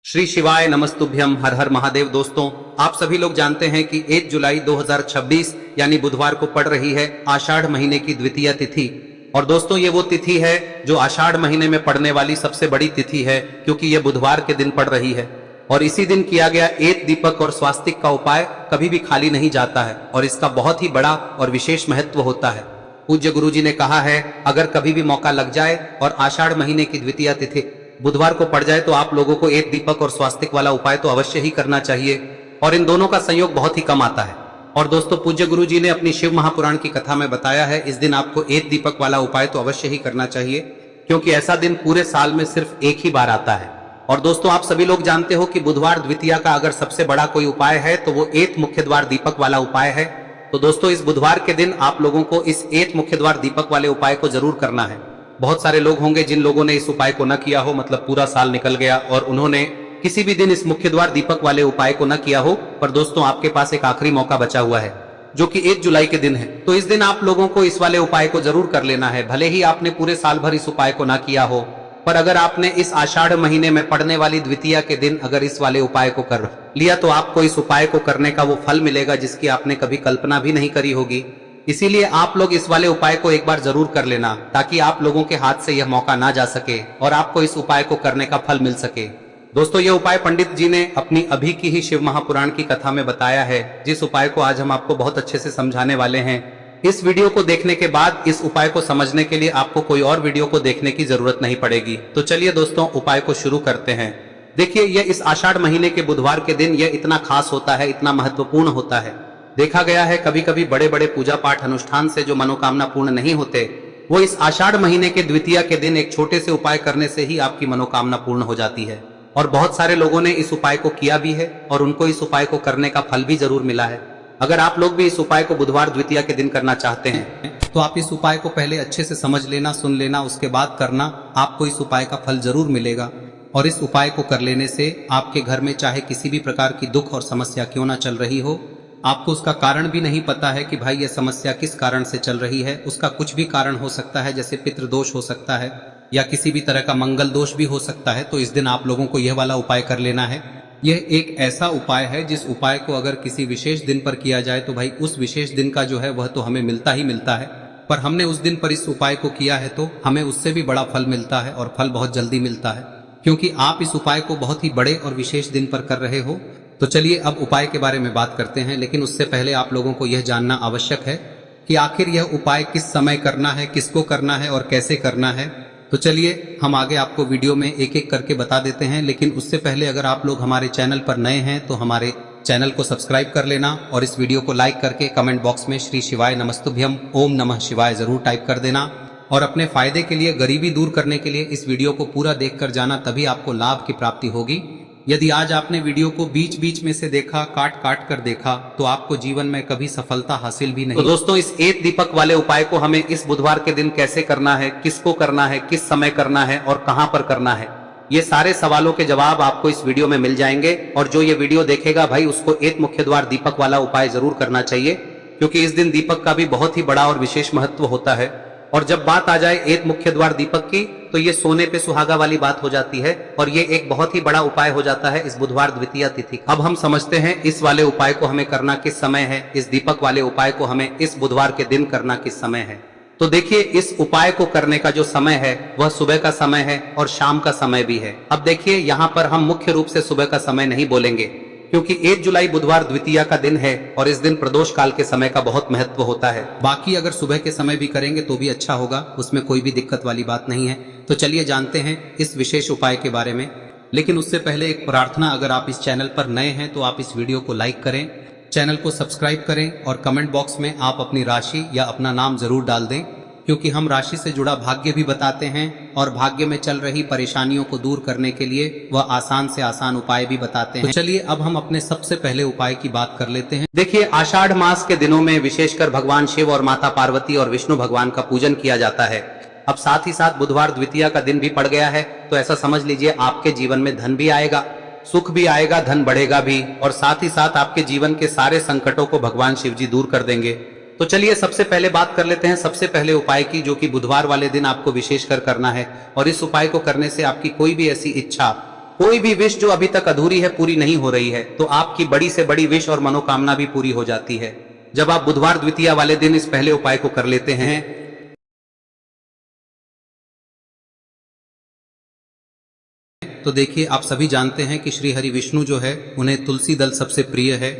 श्री शिवाय नमस्तुभ्यम, हर हर महादेव। दोस्तों, आप सभी लोग जानते हैं कि 1 जुलाई 2026 यानी बुधवार को पड़ रही है आषाढ़ महीने की द्वितीय तिथि। और दोस्तों, ये वो तिथि है जो आषाढ़ महीने में पड़ने वाली सबसे बड़ी तिथि है, क्योंकि ये बुधवार के दिन पड़ रही है। और इसी दिन किया गया एक दीपक और स्वास्तिक का उपाय कभी भी खाली नहीं जाता है और इसका बहुत ही बड़ा और विशेष महत्व होता है। पूज्य गुरु जी ने कहा है, अगर कभी भी मौका लग जाए और आषाढ़ महीने की द्वितीय तिथि बुधवार को पड़ जाए तो आप लोगों को एक दीपक और स्वास्तिक वाला उपाय तो अवश्य ही करना चाहिए। और इन दोनों का संयोग बहुत ही कम आता है। और दोस्तों, पूज्य गुरु जी ने अपनी शिव महापुराण की कथा में बताया है, इस दिन आपको एक दीपक वाला उपाय तो अवश्य ही करना चाहिए, क्योंकि ऐसा दिन पूरे साल में सिर्फ एक ही बार आता है। और दोस्तों, आप सभी लोग जानते हो कि बुधवार द्वितीया का अगर सबसे बड़ा कोई उपाय है तो वो एक मुख्य द्वार दीपक वाला उपाय है। तो दोस्तों, इस बुधवार के दिन आप लोगों को इस एक मुख्य द्वार दीपक वाले उपाय को जरूर करना है। बहुत सारे लोग होंगे जिन लोगों ने इस उपाय को न किया हो, मतलब पूरा साल निकल गया और उन्होंने किसी भी दिन इस मुख्य द्वार दीपक वाले उपाय को न किया हो। पर दोस्तों, आपके पास एक आखिरी मौका बचा हुआ है, जो कि 1 जुलाई के दिन है। तो इस दिन आप लोगों को इस वाले उपाय को जरूर कर लेना है। भले ही आपने पूरे साल भर इस उपाय को ना किया हो, पर अगर आपने इस आषाढ़ महीने में पड़ने वाली द्वितीया के दिन अगर इस वाले उपाय को कर लिया तो आपको इस उपाय को करने का वो फल मिलेगा जिसकी आपने कभी कल्पना भी नहीं करी होगी। इसीलिए आप लोग इस वाले उपाय को एक बार जरूर कर लेना, ताकि आप लोगों के हाथ से यह मौका ना जा सके और आपको इस उपाय को करने का फल मिल सके। दोस्तों, यह उपाय पंडित जी ने अपनी अभी की ही शिव महापुराण की कथा में बताया है, जिस उपाय को आज हम आपको बहुत अच्छे से समझाने वाले हैं। इस वीडियो को देखने के बाद इस उपाय को समझने के लिए आपको कोई और वीडियो को देखने की जरूरत नहीं पड़ेगी। तो चलिए दोस्तों, उपाय को शुरू करते हैं। देखिए, यह इस आषाढ़ महीने के बुधवार के दिन यह इतना खास होता है, इतना महत्वपूर्ण होता है। देखा गया है कभी कभी बड़े बड़े पूजा पाठ अनुष्ठान से जो मनोकामना पूर्ण नहीं होते, वो इस आषाढ़ महीने के द्वितीया के दिन एक छोटे से उपाय करने से ही आपकी मनोकामना पूर्ण हो जाती है। और बहुत सारे लोगों ने इस उपाय को किया भी है और उनको इस उपाय को करने का फल भी जरूर मिला है। अगर आप लोग भी इस उपाय को बुधवार द्वितीया के दिन करना चाहते हैं तो आप इस उपाय को पहले अच्छे से समझ लेना, सुन लेना, उसके बाद करना। आपको इस उपाय का फल जरूर मिलेगा। और इस उपाय को कर लेने से आपके घर में चाहे किसी भी प्रकार की दुख और समस्या क्यों ना चल रही हो, आपको उसका कारण भी नहीं पता है कि भाई यह समस्या किस कारण से चल रही है, उसका कुछ भी कारण हो सकता है, जैसे पितृदोष हो सकता है या किसी भी तरह का मंगल दोष भी हो सकता है। तो इस दिन आप लोगों को यह वाला उपाय कर लेना है। यह एक ऐसा उपाय है जिस उपाय को अगर किसी विशेष दिन पर किया जाए तो भाई उस विशेष दिन का जो है वह तो हमें मिलता ही मिलता है। पर हमने उस दिन पर इस उपाय को किया है तो हमें उससे भी बड़ा फल मिलता है, और फल बहुत जल्दी मिलता है, क्योंकि आप इस उपाय को बहुत ही बड़े और विशेष दिन पर कर रहे हो। तो चलिए अब उपाय के बारे में बात करते हैं, लेकिन उससे पहले आप लोगों को यह जानना आवश्यक है कि आखिर यह उपाय किस समय करना है, किसको करना है और कैसे करना है। तो चलिए हम आगे आपको वीडियो में एक एक करके बता देते हैं। लेकिन उससे पहले अगर आप लोग हमारे चैनल पर नए हैं तो हमारे चैनल को सब्सक्राइब कर लेना और इस वीडियो को लाइक करके कमेंट बॉक्स में श्री शिवाय नमस्तुभ्यम ओम नमः शिवाय जरूर टाइप कर देना। और अपने फायदे के लिए, गरीबी दूर करने के लिए इस वीडियो को पूरा देखकर जाना, तभी आपको लाभ की प्राप्ति होगी। यदि आज आपने वीडियो को बीच बीच में से देखा, काट काट कर देखा, तो आपको जीवन में कभी सफलता हासिल भी नहीं। तो दोस्तों, इस एक दीपक वाले उपाय को हमें इस बुधवार के दिन कैसे करना है, किसको करना है, किस समय करना है और कहां पर करना है, ये सारे सवालों के जवाब आपको इस वीडियो में मिल जाएंगे। और जो ये वीडियो देखेगा भाई, उसको एक मुख्य द्वार दीपक वाला उपाय जरूर करना चाहिए, क्योंकि इस दिन दीपक का भी बहुत ही बड़ा और विशेष महत्व होता है। और जब बात आ जाए एक मुख्य द्वार दीपक की, तो ये सोने पे सुहागा वाली बात हो जाती है और ये एक बहुत ही बड़ा उपाय हो जाता है इस बुधवार द्वितीया तिथि। अब हम समझते हैं इस वाले उपाय को हमें करना किस समय है, इस दीपक वाले उपाय को हमें इस बुधवार के दिन करना किस समय है। तो देखिए, इस उपाय को करने का जो समय है वह सुबह का समय है और शाम का समय भी है। अब देखिए, यहाँ पर हम मुख्य रूप से सुबह का समय नहीं बोलेंगे, क्योंकि 1 जुलाई बुधवार द्वितीया का दिन है और इस दिन प्रदोष काल के समय का बहुत महत्व होता है। बाकी अगर सुबह के समय भी करेंगे तो भी अच्छा होगा, उसमें कोई भी दिक्कत वाली बात नहीं है। तो चलिए जानते हैं इस विशेष उपाय के बारे में। लेकिन उससे पहले एक प्रार्थना, अगर आप इस चैनल पर नए हैं तो आप इस वीडियो को लाइक करें, चैनल को सब्सक्राइब करें और कमेंट बॉक्स में आप अपनी राशि या अपना नाम जरूर डाल दें, क्योंकि हम राशि से जुड़ा भाग्य भी बताते हैं और भाग्य में चल रही परेशानियों को दूर करने के लिए वह आसान से आसान उपाय भी बताते हैं। तो चलिए अब हम अपने सबसे पहले उपाय की बात कर लेते हैं। देखिए, आषाढ़ मास के दिनों में विशेषकर भगवान शिव और माता पार्वती और विष्णु भगवान का पूजन किया जाता है। अब साथ ही साथ बुधवार द्वितीया का दिन भी पड़ गया है, तो ऐसा समझ लीजिए आपके जीवन में धन भी आएगा, सुख भी आएगा, धन बढ़ेगा भी, और साथ ही साथ आपके जीवन के सारे संकटों को भगवान शिव जी दूर कर देंगे। तो चलिए सबसे पहले बात कर लेते हैं सबसे पहले उपाय की, जो कि बुधवार वाले दिन आपको विशेषकर करना है। और इस उपाय को करने से आपकी कोई भी ऐसी इच्छा कोई भी विश जो अभी तक अधूरी है, पूरी नहीं हो रही है, तो आपकी बड़ी से बड़ी विश और मनोकामना भी पूरी हो जाती है जब आप बुधवार द्वितीया वाले दिन इस पहले उपाय को कर लेते हैं। तो देखिए, आप सभी जानते हैं कि श्री हरि विष्णु जो है उन्हें तुलसी दल सबसे प्रिय है।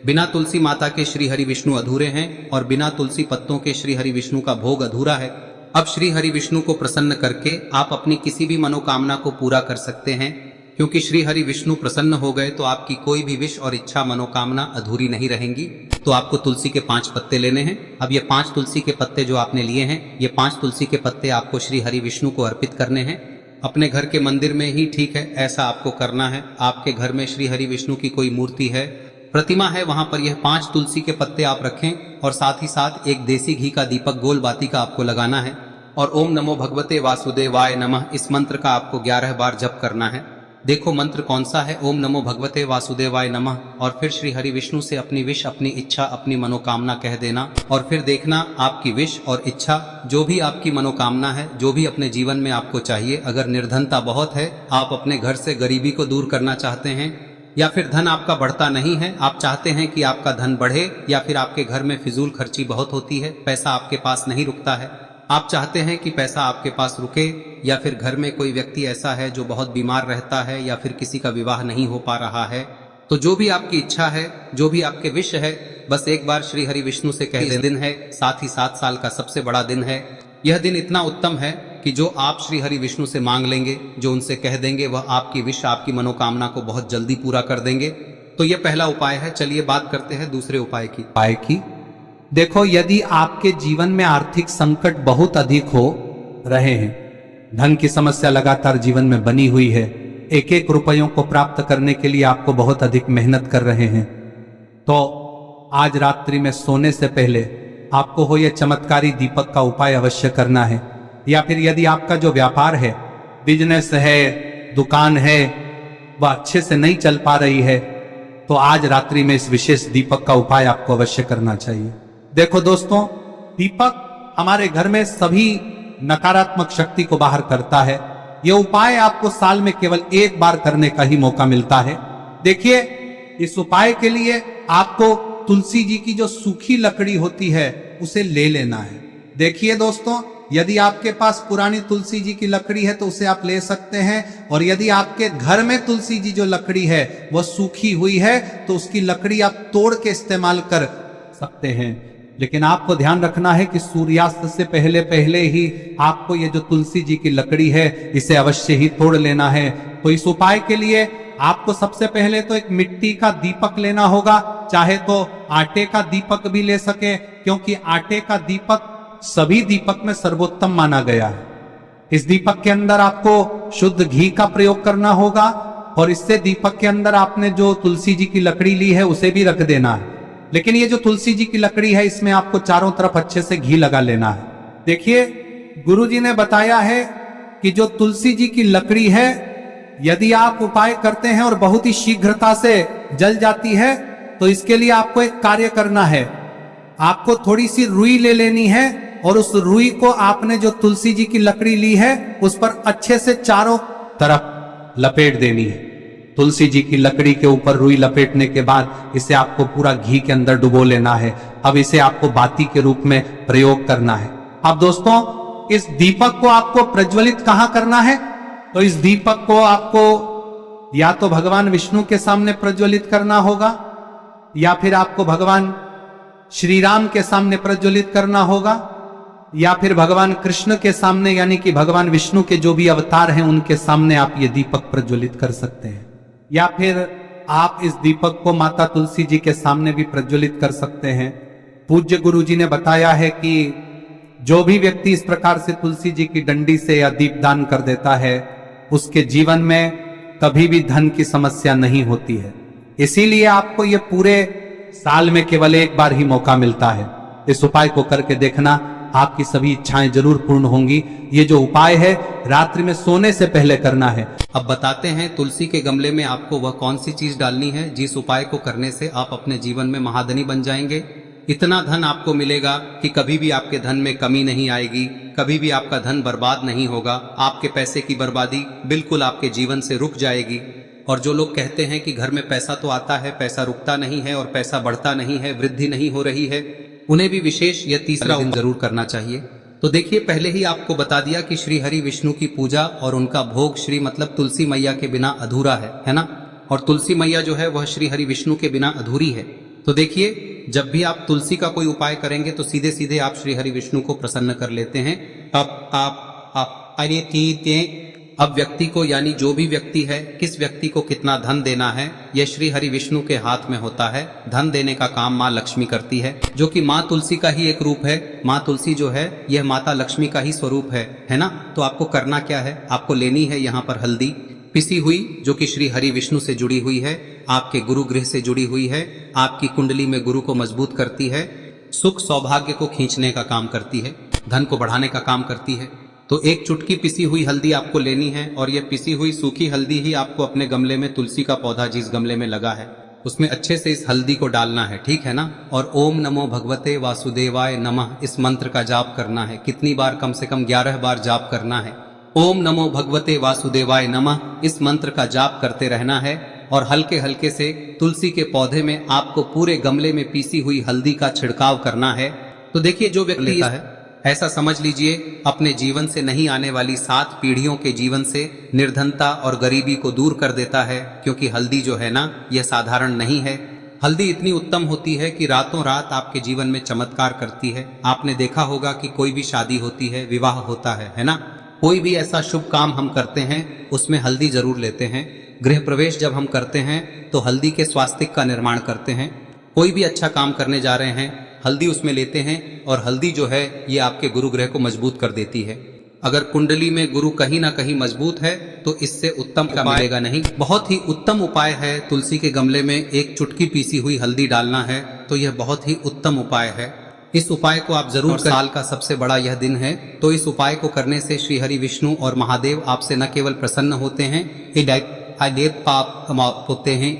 बिना तुलसी माता के श्री हरि विष्णु अधूरे हैं और बिना तुलसी पत्तों के श्री हरि विष्णु का भोग अधूरा है। अब श्री हरि विष्णु को प्रसन्न करके आप अपनी किसी भी मनोकामना को पूरा कर सकते हैं, क्योंकि श्री हरि विष्णु प्रसन्न हो गए तो आपकी कोई भी विश और इच्छा मनोकामना अधूरी नहीं रहेंगी। तो आपको तुलसी के 5 पत्ते लेने हैं। अब ये 5 तुलसी के पत्ते जो आपने लिए हैं, ये 5 तुलसी के पत्ते आपको श्री हरि विष्णु को अर्पित करने हैं। अपने घर के मंदिर में ही ठीक है, ऐसा आपको करना है। आपके घर में श्री हरि विष्णु की कोई मूर्ति है, प्रतिमा है, वहां पर यह 5 तुलसी के पत्ते आप रखें और साथ ही साथ एक देसी घी का दीपक गोल बाती का आपको लगाना है और ओम नमो भगवते वासुदेवाय नमः इस मंत्र का आपको 11 बार जप करना है। देखो मंत्र कौन सा है, ओम नमो भगवते वासुदेवाय नमः, और फिर श्री हरि विष्णु से अपनी विश, अपनी इच्छा, अपनी मनोकामना कह देना और फिर देखना आपकी विश और इच्छा, जो भी आपकी मनोकामना है, जो भी अपने जीवन में आपको चाहिए। अगर निर्धनता बहुत है, आप अपने घर से गरीबी को दूर करना चाहते हैं, या फिर धन आपका बढ़ता नहीं है, आप चाहते हैं कि आपका धन बढ़े, या फिर आपके घर में फिजूल खर्ची बहुत होती है, पैसा आपके पास नहीं रुकता है, आप चाहते हैं कि पैसा आपके पास रुके, या फिर घर में कोई व्यक्ति ऐसा है जो बहुत बीमार रहता है, या फिर किसी का विवाह नहीं हो पा रहा है, तो जो भी आपकी इच्छा है, जो भी आपके विश है, बस एक बार श्री हरि विष्णु से कह दें। दिन है, साथ ही 7 साल का सबसे बड़ा दिन है। यह दिन इतना उत्तम है कि जो आप श्री हरि विष्णु से मांग लेंगे, जो उनसे कह देंगे, वह आपकी विश, आपकी मनोकामना को बहुत जल्दी पूरा कर देंगे। तो यह पहला उपाय है। चलिए बात करते हैं दूसरे उपाय की। देखो, यदि आपके जीवन में आर्थिक संकट बहुत अधिक हो रहे हैं, धन की समस्या लगातार जीवन में बनी हुई है, एक एक रुपयों को प्राप्त करने के लिए आपको बहुत अधिक मेहनत कर रहे हैं, तो आज रात्रि में सोने से पहले आपको हो यह चमत्कारी दीपक का उपाय अवश्य करना है। या फिर यदि आपका जो व्यापार है, बिजनेस है, दुकान है, वह अच्छे से नहीं चल पा रही है, तो आज रात्रि में इस विशेष दीपक का उपाय आपको अवश्य करना चाहिए। देखो दोस्तों, दीपक हमारे घर में सभी नकारात्मक शक्ति को बाहर करता है। यह उपाय आपको साल में केवल 1 बार करने का ही मौका मिलता है। देखिए, इस उपाय के लिए आपको तुलसी जी की जो सूखी लकड़ी होती है उसे ले लेना है। देखिए दोस्तों, यदि आपके पास पुरानी तुलसी जी की लकड़ी है तो उसे आप ले सकते हैं, और यदि आपके घर में तुलसी जी जो लकड़ी है वह सूखी हुई है तो उसकी लकड़ी आप तोड़ के इस्तेमाल कर सकते हैं। लेकिन आपको ध्यान रखना है कि सूर्यास्त से पहले पहले ही आपको ये जो तुलसी जी की लकड़ी है इसे अवश्य ही तोड़ लेना है। तो इस उपाय के लिए आपको सबसे पहले तो एक मिट्टी का दीपक लेना होगा, चाहे तो आटे का दीपक भी ले सके, क्योंकि आटे का दीपक सभी दीपक में सर्वोत्तम माना गया है। इस दीपक के अंदर आपको शुद्ध घी का प्रयोग करना होगा, और इससे दीपक के अंदर आपने जो तुलसी जी की लकड़ी ली है उसे भी रख देना है। लेकिन ये जो तुलसी जी की लकड़ी है, इसमें आपको चारों तरफ अच्छे से घी लगा लेना है। देखिए, गुरुजी ने बताया है कि जो तुलसी जी की लकड़ी है, यदि आप उपाय करते हैं और बहुत ही शीघ्रता से जल जाती है, तो इसके लिए आपको एक कार्य करना है। आपको थोड़ी सी रुई ले लेनी है और उस रुई को आपने जो तुलसी जी की लकड़ी ली है उस पर अच्छे से चारों तरफ लपेट देनी है। तुलसी जी की लकड़ी के ऊपर रुई लपेटने के बाद इसे आपको पूरा घी के अंदर डुबो लेना है। अब इसे आपको बाती के रूप में प्रयोग करना है। अब दोस्तों, इस दीपक को आपको प्रज्वलित कहां करना है? तो इस दीपक को आपको या तो भगवान विष्णु के सामने प्रज्वलित करना होगा, या फिर आपको भगवान श्री राम के सामने प्रज्वलित करना होगा, या फिर भगवान कृष्ण के सामने, यानी कि भगवान विष्णु के जो भी अवतार हैं उनके सामने आप ये दीपक प्रज्वलित कर सकते हैं। या फिर आप इस दीपक को माता तुलसी जी के सामने भी प्रज्वलित कर सकते हैं। पूज्य गुरु जी ने बताया है कि जो भी व्यक्ति इस प्रकार से तुलसी जी की डंडी से या दीपदान कर देता है, उसके जीवन में कभी भी धन की समस्या नहीं होती है। इसीलिए आपको ये पूरे साल में केवल 1 बार ही मौका मिलता है। इस उपाय को करके देखना, आपकी सभी इच्छाएं जरूर पूर्ण होंगी। ये जो उपाय है रात्रि में सोने से पहले करना है। अब बताते हैं तुलसी के गमले में आपको वह कौन सी चीज डालनी है जिस उपाय को करने से आप अपने जीवन में महाधनी बन जाएंगे। इतना धन आपको मिलेगा कि कभी भी आपके धन में कमी नहीं आएगी। कभी भी आपका धन बर्बाद नहीं होगा। आपके पैसे की बर्बादी बिल्कुल आपके जीवन से रुक जाएगी। और जो लोग कहते हैं कि घर में पैसा तो आता है, पैसा रुकता नहीं है और पैसा बढ़ता नहीं है, वृद्धि नहीं हो रही है, उन्हें भी विशेष यह तीसरा दिन जरूर करना चाहिए। तो देखिए, पहले ही आपको बता दिया कि श्री हरि विष्णु की पूजा और उनका भोग श्री मतलब तुलसी मैया के बिना अधूरा है ना। और तुलसी मैया जो है वह श्री हरि विष्णु के बिना अधूरी है। तो देखिए, जब भी आप तुलसी का कोई उपाय करेंगे तो सीधे सीधे आप श्री हरि विष्णु को प्रसन्न कर लेते हैं। अब व्यक्ति को, यानी जो भी व्यक्ति है, किस व्यक्ति को कितना धन देना है, यह श्री हरि विष्णु के हाथ में होता है। धन देने का काम माँ लक्ष्मी करती है, जो कि माँ तुलसी का ही एक रूप है। माँ तुलसी जो है यह माता लक्ष्मी का ही स्वरूप है ना। तो आपको करना क्या है, आपको लेनी है यहाँ पर हल्दी पिसी हुई, जो कि श्री हरि विष्णु से जुड़ी हुई है, आपके गुरु गृह से जुड़ी हुई है, आपकी कुंडली में गुरु को मजबूत करती है, सुख सौभाग्य को खींचने का काम करती है, धन को बढ़ाने का काम करती है। तो एक चुटकी पिसी हुई हल्दी आपको लेनी है और यह पिसी हुई सूखी हल्दी ही आपको अपने गमले में, तुलसी का पौधा जिस गमले में लगा है उसमें अच्छे से इस हल्दी को डालना है, ठीक है ना। और ओम नमो भगवते वासुदेवाय नमः इस मंत्र का जाप करना है। कितनी बार? कम से कम 11 बार जाप करना है। ओम नमो भगवते वासुदेवाय नमः इस मंत्र का जाप करते रहना है। और हल्के हल्के से तुलसी के पौधे में आपको पूरे गमले में पीसी हुई हल्दी का छिड़काव करना है। तो देखिए, जो व्यक्ति लेता है, ऐसा समझ लीजिए अपने जीवन से नहीं आने वाली 7 पीढ़ियों के जीवन से निर्धनता और गरीबी को दूर कर देता है। क्योंकि हल्दी जो है ना, यह साधारण नहीं है। हल्दी इतनी उत्तम होती है कि रातों रात आपके जीवन में चमत्कार करती है। आपने देखा होगा कि कोई भी शादी होती है, विवाह होता है ना, कोई भी ऐसा शुभ काम हम करते हैं उसमें हल्दी जरूर लेते हैं। गृह प्रवेश जब हम करते हैं तो हल्दी के स्वास्तिक का निर्माण करते हैं। कोई भी अच्छा काम करने जा रहे हैं, हल्दी उसमें लेते हैं। और हल्दी जो है ये आपके गुरु ग्रह को मजबूत कर देती है। अगर कुंडली में गुरु कहीं ना कहीं मजबूत है तो इससे उत्तम का मिलेगा नहीं। बहुत ही उत्तम उपाय है, तुलसी के गमले में एक चुटकी पीसी हुई हल्दी डालना है। तो यह बहुत ही उत्तम उपाय है। इस उपाय को आप जरूर, साल का सबसे बड़ा यह दिन है, तो इस उपाय को करने से श्री हरि विष्णु और महादेव आपसे न केवल प्रसन्न होते हैं, पाप होते हैं,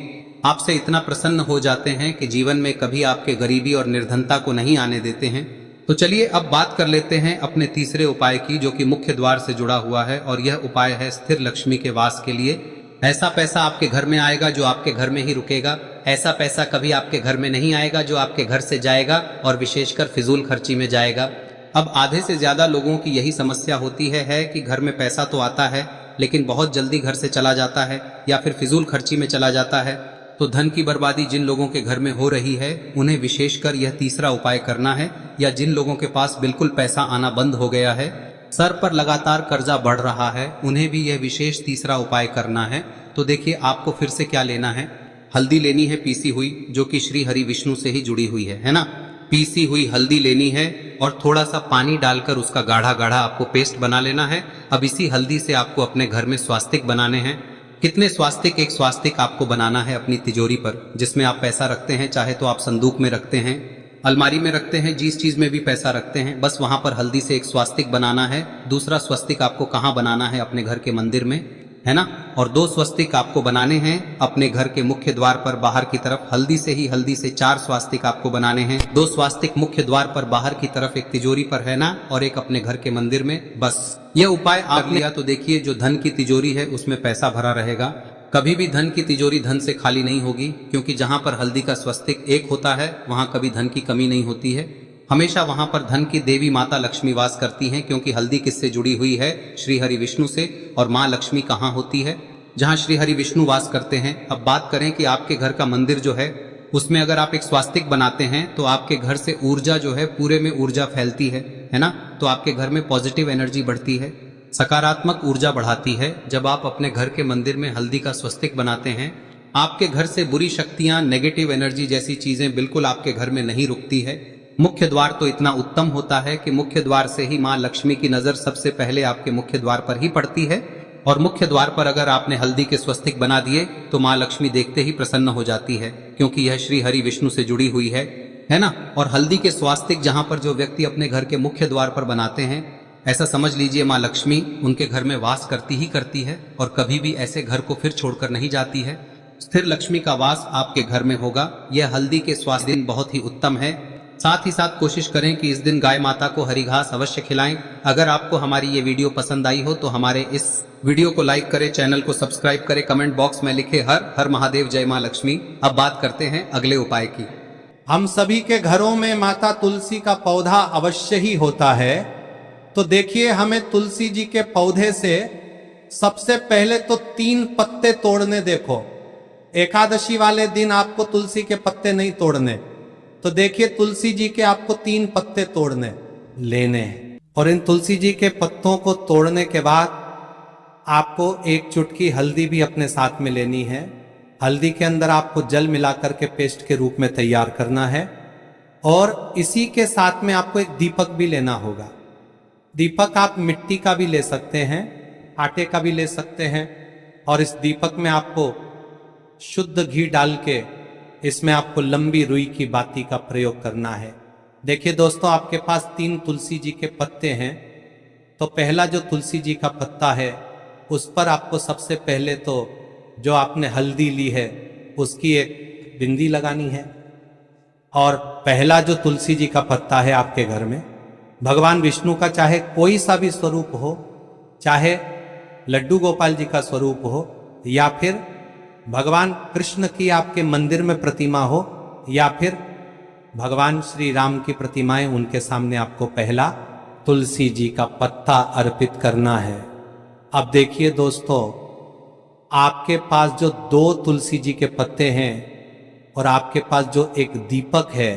आपसे इतना प्रसन्न हो जाते हैं कि जीवन में कभी आपके गरीबी और निर्धनता को नहीं आने देते हैं। तो चलिए अब बात कर लेते हैं अपने तीसरे उपाय की, जो कि मुख्य द्वार से जुड़ा हुआ है। और यह उपाय है स्थिर लक्ष्मी के वास के लिए। ऐसा पैसा आपके घर में आएगा जो आपके घर में ही रुकेगा। ऐसा पैसा कभी आपके घर में नहीं आएगा जो आपके घर से जाएगा और विशेषकर फिजूल खर्ची में जाएगा। अब आधे से ज्यादा लोगों की यही समस्या होती है कि घर में पैसा तो आता है लेकिन बहुत जल्दी घर से चला जाता है या फिर फिजूल खर्ची में चला जाता है। तो धन की बर्बादी जिन लोगों के घर में हो रही है उन्हें विशेषकर यह तीसरा उपाय करना है। या जिन लोगों के पास बिल्कुल पैसा आना बंद हो गया है, सर पर लगातार कर्जा बढ़ रहा है, उन्हें भी यह विशेष तीसरा उपाय करना है। तो देखिए, आपको फिर से क्या लेना है, हल्दी लेनी है पीसी हुई, जो कि श्री हरि विष्णु से ही जुड़ी हुई है ना। पीसी हुई हल्दी लेनी है और थोड़ा सा पानी डालकर उसका गाढ़ा गाढ़ा आपको पेस्ट बना लेना है। अब इसी हल्दी से आपको अपने घर में स्वास्तिक बनाने हैं। कितने स्वास्तिक? एक स्वास्तिक आपको बनाना है अपनी तिजोरी पर, जिसमें आप पैसा रखते हैं। चाहे तो आप संदूक में रखते हैं, अलमारी में रखते हैं, जिस चीज में भी पैसा रखते हैं, बस वहां पर हल्दी से एक स्वास्तिक बनाना है। दूसरा स्वस्तिक आपको कहाँ बनाना है? अपने घर के मंदिर में, है ना। और 2 स्वस्तिक आपको बनाने हैं अपने घर के मुख्य द्वार पर बाहर की तरफ। हल्दी से 4 स्वास्तिक आपको बनाने हैं। 2 स्वास्तिक मुख्य द्वार पर बाहर की तरफ, एक तिजोरी पर, है ना, और एक अपने घर के मंदिर में। बस यह उपाय आप लिया तो देखिए, जो धन की तिजोरी है उसमें पैसा भरा रहेगा। कभी भी धन की तिजोरी धन से खाली नहीं होगी, क्योंकि जहां पर हल्दी का स्वस्तिक एक होता है वहां कभी धन की कमी नहीं होती है। हमेशा वहां पर धन की देवी माता लक्ष्मी वास करती हैं, क्योंकि हल्दी किससे जुड़ी हुई है? श्री हरि विष्णु से। और माँ लक्ष्मी कहाँ होती है? जहाँ श्री हरि विष्णु वास करते हैं। अब बात करें कि आपके घर का मंदिर जो है उसमें अगर आप एक स्वास्तिक बनाते हैं तो आपके घर से ऊर्जा जो है, पूरे में ऊर्जा फैलती है ना। तो आपके घर में पॉजिटिव एनर्जी बढ़ती है, सकारात्मक ऊर्जा बढ़ाती है। जब आप अपने घर के मंदिर में हल्दी का स्वस्तिक बनाते हैं, आपके घर से बुरी शक्तियां, नेगेटिव एनर्जी जैसी चीजें बिल्कुल आपके घर में नहीं रुकती है। मुख्य द्वार तो इतना उत्तम होता है कि मुख्य द्वार से ही माँ लक्ष्मी की नजर सबसे पहले आपके मुख्य द्वार पर ही पड़ती है। और मुख्य द्वार पर अगर आपने हल्दी के स्वस्तिक बना दिए तो माँ लक्ष्मी देखते ही प्रसन्न हो जाती है, क्योंकि यह श्री हरि विष्णु से जुड़ी हुई है ना। और हल्दी के स्वास्तिक जहां पर जो व्यक्ति अपने घर के मुख्य द्वार पर बनाते हैं, ऐसा समझ लीजिए माँ लक्ष्मी उनके घर में वास करती ही करती है और कभी भी ऐसे घर को फिर छोड़कर नहीं जाती है। स्थिर लक्ष्मी का वास आपके घर में होगा। यह हल्दी के स्वास्थ्य दिन बहुत ही उत्तम है। साथ ही साथ कोशिश करें कि इस दिन गाय माता को हरी घास अवश्य खिलाएं। अगर आपको हमारी ये वीडियो पसंद आई हो तो हमारे इस वीडियो को लाइक करें, चैनल को सब्सक्राइब करें, कमेंट बॉक्स में लिखे हर हर महादेव, जय मां लक्ष्मी। अब बात करते हैं अगले उपाय की। हम सभी के घरों में माता तुलसी का पौधा अवश्य ही होता है। तो देखिए, हमें तुलसी जी के पौधे से सबसे पहले तो 3 पत्ते तोड़ने। देखो, एकादशी वाले दिन आपको तुलसी के पत्ते नहीं तोड़ने। तो देखिए, तुलसी जी के आपको 3 पत्ते तोड़ने लेने हैं। और इन तुलसी जी के पत्तों को तोड़ने के बाद आपको 1 चुटकी हल्दी भी अपने साथ में लेनी है। हल्दी के अंदर आपको जल मिलाकर के पेस्ट के रूप में तैयार करना है। और इसी के साथ में आपको एक दीपक भी लेना होगा। दीपक आप मिट्टी का भी ले सकते हैं, आटे का भी ले सकते हैं। और इस दीपक में आपको शुद्ध घी डाल के इसमें आपको लंबी रुई की बाती का प्रयोग करना है। देखिए दोस्तों, आपके पास 3 तुलसी जी के पत्ते हैं। तो पहला जो तुलसी जी का पत्ता है उस पर आपको सबसे पहले तो जो आपने हल्दी ली है उसकी एक बिंदी लगानी है। और पहला जो तुलसी जी का पत्ता है आपके घर में, भगवान विष्णु का चाहे कोई सा भी स्वरूप हो, चाहे लड्डू गोपाल जी का स्वरूप हो, या फिर भगवान कृष्ण की आपके मंदिर में प्रतिमा हो, या फिर भगवान श्री राम की प्रतिमाएं, उनके सामने आपको पहला तुलसी जी का पत्ता अर्पित करना है। अब देखिए दोस्तों, आपके पास जो 2 तुलसी जी के पत्ते हैं और आपके पास जो एक दीपक है,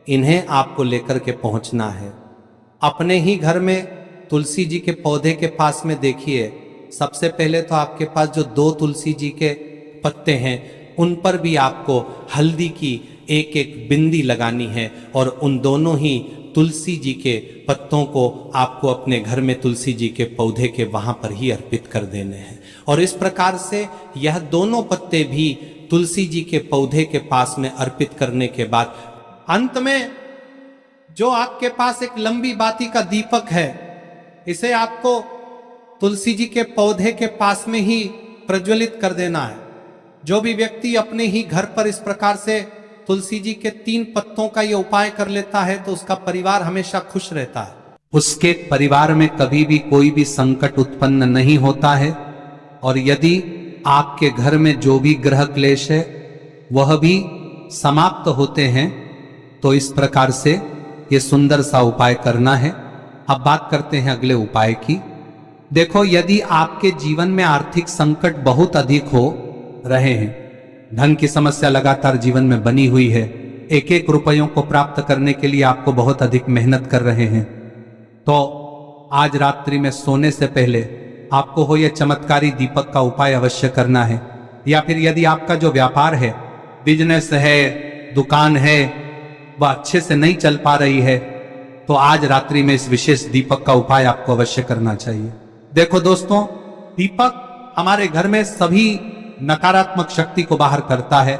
इन्हें आपको लेकर के पहुंचना है। अपने ही घर में तुलसी जी के पौधे के पास में देखिए, सबसे पहले तो आपके पास जो 2 तुलसी जी के पत्ते हैं उन पर भी आपको हल्दी की एक एक बिंदी लगानी है। और उन दोनों ही तुलसी जी के पत्तों को आपको अपने घर में तुलसी जी के पौधे के वहां पर ही अर्पित कर देने हैं। और इस प्रकार से यह दोनों पत्ते भी तुलसी जी के पौधे के पास में अर्पित करने के बाद अंत में जो आपके पास एक लंबी बाती का दीपक है, इसे आपको तुलसी जी के पौधे के पास में ही प्रज्वलित कर देना है। जो भी व्यक्ति अपने ही घर पर इस प्रकार से तुलसी जी के 3 पत्तों का ये उपाय कर लेता है तो उसका परिवार हमेशा खुश रहता है। उसके परिवार में कभी भी कोई भी संकट उत्पन्न नहीं होता है। और यदि आपके घर में जो भी ग्रह क्लेश है वह भी समाप्त होते हैं। तो इस प्रकार से ये सुंदर सा उपाय करना है। अब बात करते हैं अगले उपाय की। देखो, यदि आपके जीवन में आर्थिक संकट बहुत अधिक हो रहे हैं, धन की समस्या लगातार जीवन में बनी हुई है, एक एक रुपयों को प्राप्त करने के लिए आपको बहुत अधिक मेहनत कर रहे हैं, तो आज रात्रि में सोने से पहले आपको हो यह चमत्कारी दीपक का उपाय अवश्य करना है। या फिर यदि आपका जो व्यापार है, बिजनेस है, दुकान है, वह अच्छे से नहीं चल पा रही है, तो आज रात्रि में इस विशेष दीपक का उपाय आपको अवश्य करना चाहिए। देखो दोस्तों, दीपक हमारे घर में सभी नकारात्मक शक्ति को बाहर करता है।